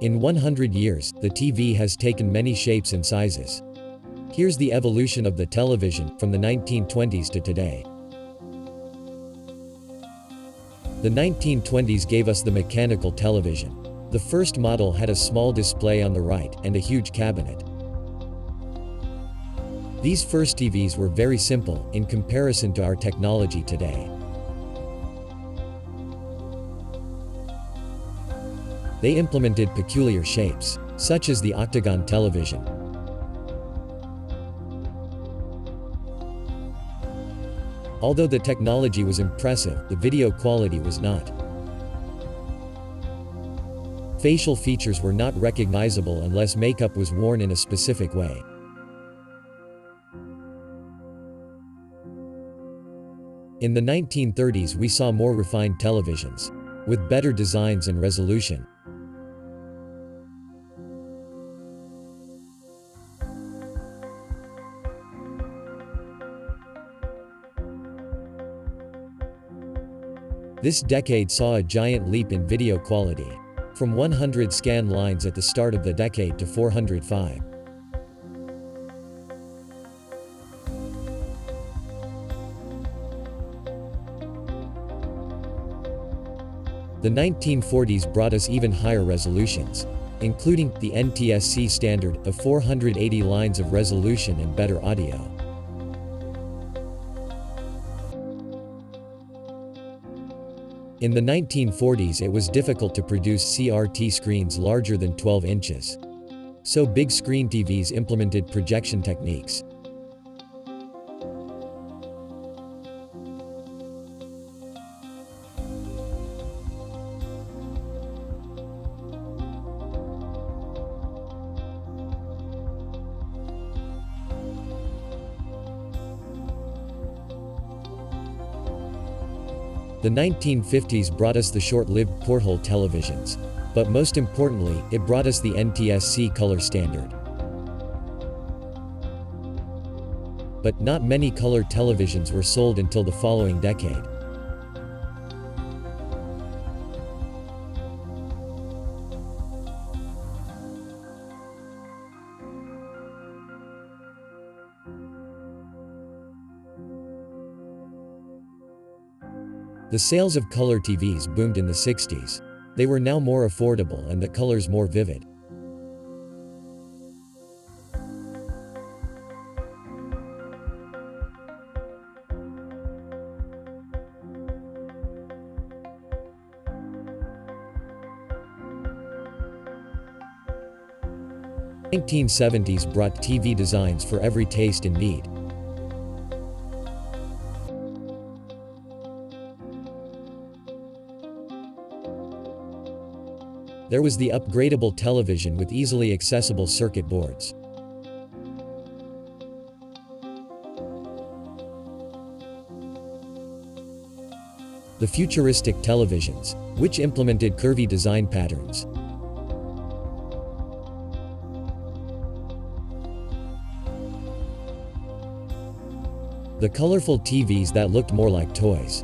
In 100 years, the TV has taken many shapes and sizes. Here's the evolution of the television from the 1920s to today. The 1920s gave us the mechanical television. The first model had a small display on the right and a huge cabinet. These first TVs were very simple in comparison to our technology today. They implemented peculiar shapes, such as the octagon television. Although the technology was impressive, the video quality was not. Facial features were not recognizable unless makeup was worn in a specific way. In the 1930s, we saw more refined televisions, with better designs and resolution. This decade saw a giant leap in video quality, from 100 scan lines at the start of the decade to 405. The 1940s brought us even higher resolutions, including the NTSC standard of 480 lines of resolution and better audio. In the 1940s, it was difficult to produce CRT screens larger than 12 inches. So big screen TVs implemented projection techniques. The 1950s brought us the short-lived porthole televisions, but most importantly, it brought us the NTSC color standard. But not many color televisions were sold until the following decade. The sales of color TVs boomed in the 60s. They were now more affordable and the colors more vivid. The 1970s brought TV designs for every taste and need. There was the upgradable television with easily accessible circuit boards. The futuristic televisions, which implemented curvy design patterns. The colorful TVs that looked more like toys.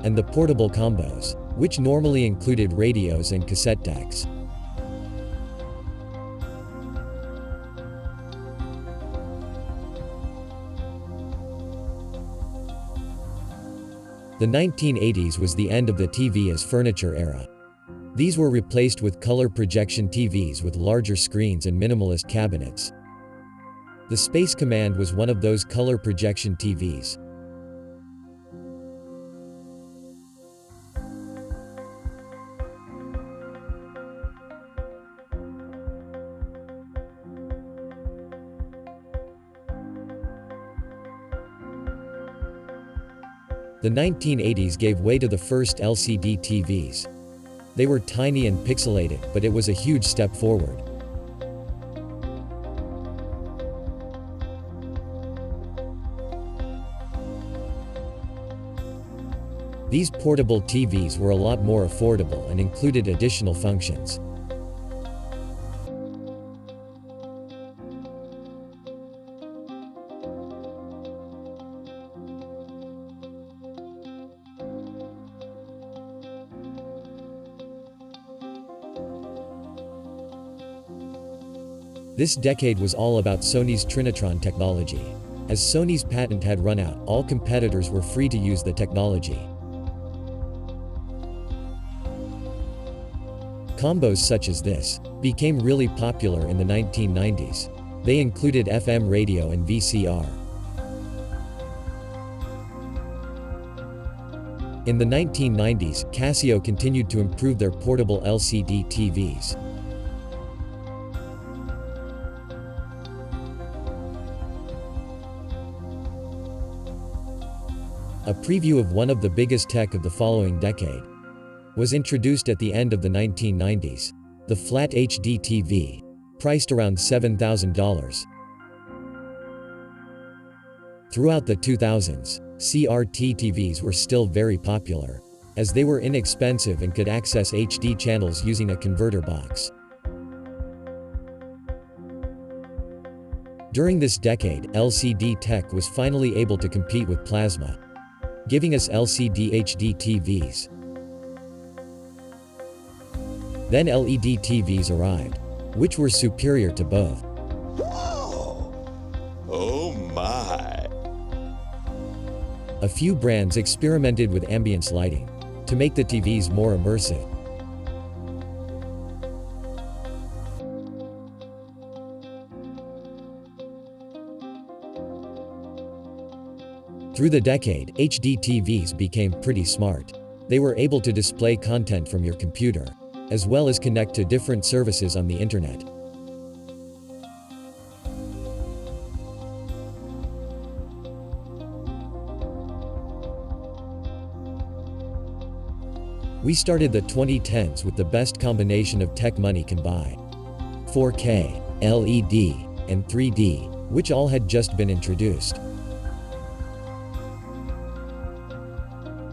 And the portable combos, which normally included radios and cassette decks. The 1980s was the end of the TV as furniture era. These were replaced with color projection TVs with larger screens and minimalist cabinets. The Space Command was one of those color projection TVs. The 1980s gave way to the first LCD TVs. They were tiny and pixelated, but it was a huge step forward. These portable TVs were a lot more affordable and included additional functions. This decade was all about Sony's Trinitron technology. As Sony's patent had run out, all competitors were free to use the technology. Combos such as this became really popular in the 1990s. They included FM radio and VCR. In the 1990s, Casio continued to improve their portable LCD TVs. A preview of one of the biggest tech of the following decade was introduced at the end of the 1990s, the Flat HD TV, priced around $7,000. Throughout the 2000s, CRT TVs were still very popular, as they were inexpensive and could access HD channels using a converter box. During this decade, LCD tech was finally able to compete with plasma, giving us LCD HD TVs. Then LED TVs arrived, which were superior to both. Whoa! Oh my! A few brands experimented with ambience lighting to make the TVs more immersive. Through the decade, HD TVs became pretty smart. They were able to display content from your computer, as well as connect to different services on the internet. We started the 2010s with the best combination of tech money can buy: 4K, LED, and 3D, which all had just been introduced.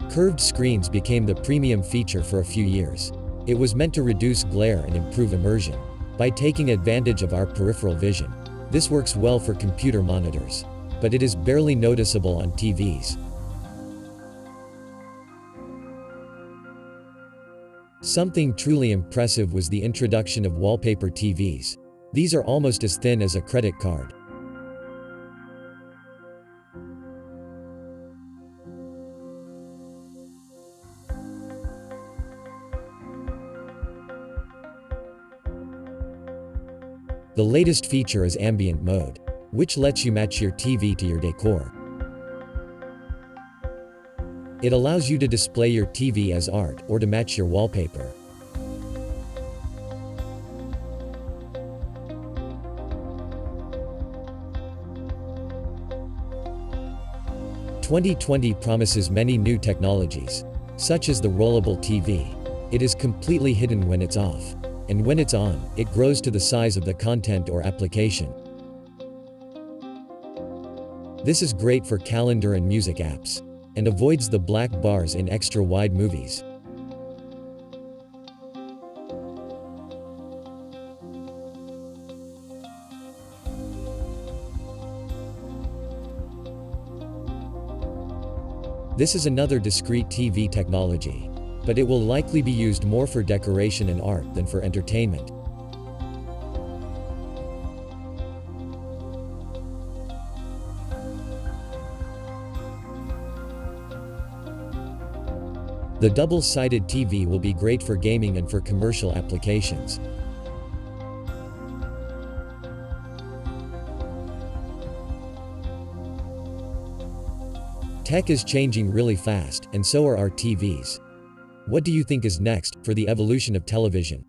Curved screens became the premium feature for a few years. It was meant to reduce glare and improve immersion by taking advantage of our peripheral vision. This works well for computer monitors, but it is barely noticeable on TVs. Something truly impressive was the introduction of wallpaper TVs. These are almost as thin as a credit card. The latest feature is ambient mode, which lets you match your TV to your decor. It allows you to display your TV as art or to match your wallpaper. "2020 promises many new technologies, such as the rollable TV. It is completely hidden when it's off. And when it's on, it grows to the size of the content or application. This is great for calendar and music apps, and avoids the black bars in extra-wide movies. This is another discrete TV technology, but it will likely be used more for decoration and art than for entertainment. The double-sided TV will be great for gaming and for commercial applications. Tech is changing really fast, and so are our TVs. What do you think is next for the evolution of television?